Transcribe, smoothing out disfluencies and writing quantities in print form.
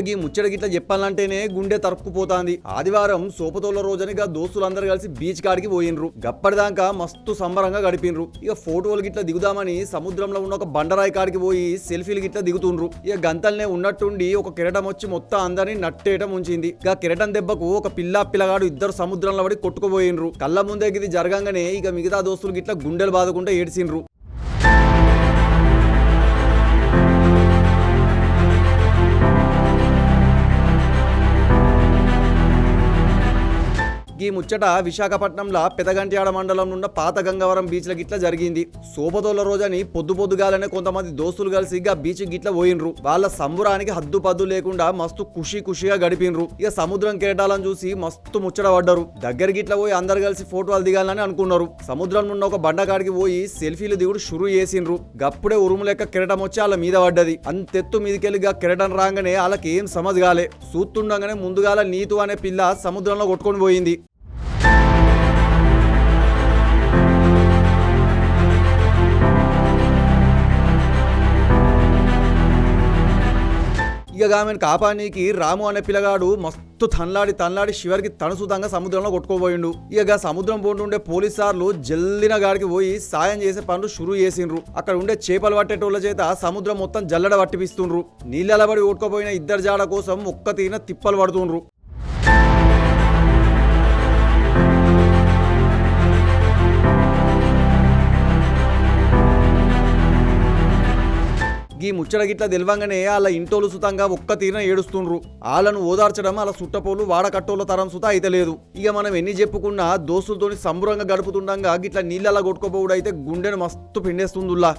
గీ ముచ్చట గిట్ల చెప్పాలంటేనే గుండె తరుక్కుపోతాంది. ఆదివారం సోపతోల రోజనిగా దోస్తులందరూ కలిసి బీచ్ కాడికి పోయినరు. గప్పటిదాకా మస్తు సంబరంగా గడిపినరు. ఇక ఫోటోలు గిట్ల దిగుదామని సముద్రంలో ఉన్న ఒక బండరాయి కాడికి పోయి సెల్ఫీలు గిట్ల దిగుతుండ్రు. ఇక గంతల్నే ఉన్నట్టుండి ఒక కిరటం వచ్చి మొత్తం అందరినీ నట్టేయటం ఉంచింది. ఇక కిరటం దెబ్బకు ఒక పిల్లగాడు ఇద్దరు సముద్రంలో పడి కొట్టుకుపోయినరు. కళ్ళ ముందే ఇది జరగంగానే ఇక మిగతా దోస్తులు గిట్ల గుండెలు బాదుకుంటే ఏడ్చిండ్రు. ఈ ముచ్చట విశాఖపట్నంలో పెదగంట్యాడ మండలం ఉన్న పాత గంగవరం బీచ్ల గిట్ల జరిగింది. సోపతోల రోజని పొద్దుగాలనే కొంతమంది దోస్తులు కలిసి ఇక బీచ్ గిట్ల పోయినరు. వాళ్ళ సంబురానికి హద్దు పద్దు లేకుండా మస్తు ఖుషిగా గడిపినరు. ఇక సముద్రం కిరటాలను చూసి మస్తు ముచ్చట పడ్డారు. దగ్గర గిట్ల పోయి అందరు కలిసి ఫోటోలు దిగాలని అనుకున్నారు. సముద్రం ఉన్న ఒక బండకాడికి పోయి సెల్ఫీలు దిగుడు షురు చేసిండ్రు. గప్పుడే ఉరుము లెక్క కిరటం వచ్చి వాళ్ళ మీద పడ్డది. అంతెత్తు మీదకెళ్ళిగా కిరటం రాగానే వాళ్ళకి ఏం సమజ్ కాలే. చూస్తుండగానే ముందుగాల నీతు అనే పిల్ల సముద్రంలో కొట్టుకొని పోయింది. ఇక ఆమెను కాపానికి రాము అనే పిల్లగాడు మస్తు తన్లాడి శివరికి తణుసుతంగా సముద్రంలో కొట్టుకోబోయిండు. ఇక సముద్రం పోండి ఉండే పోలీసార్లు జల్లిన గాడికి పోయి సాయం చేసే పనులు షురు చేసిండ్రు. అక్కడ ఉండే చేపలు పట్టేటోళ్ల చేత సముద్రం మొత్తం జల్లడ పట్టిపిస్తుండ్రు. నీళ్ళబడి కొట్టుకోపోయిన ఇద్దరు జాడ కోసం ఒక్క తీన తిప్పలు పడుతుండ్రు. ఈ ముచ్చట గిట్ల తెలవంగానే వాళ్ళ ఇంటోలు సుతంగా ఒక్క తీరున ఏడుస్తుండ్రు. వాళ్ళను ఓదార్చడం వాళ్ళ సుట్టపోలు వాడకట్టోళ్ళ తరం సుత అయితే లేదు. ఇక మనం ఎన్ని చెప్పుకున్నా దోస్తులతోని సంబురంగా గడుపుతుండగా గిట్ల నీళ్ళలా కొట్టుకోపోవడం అయితే గుండెను మస్తు పిండేస్తుందిలా.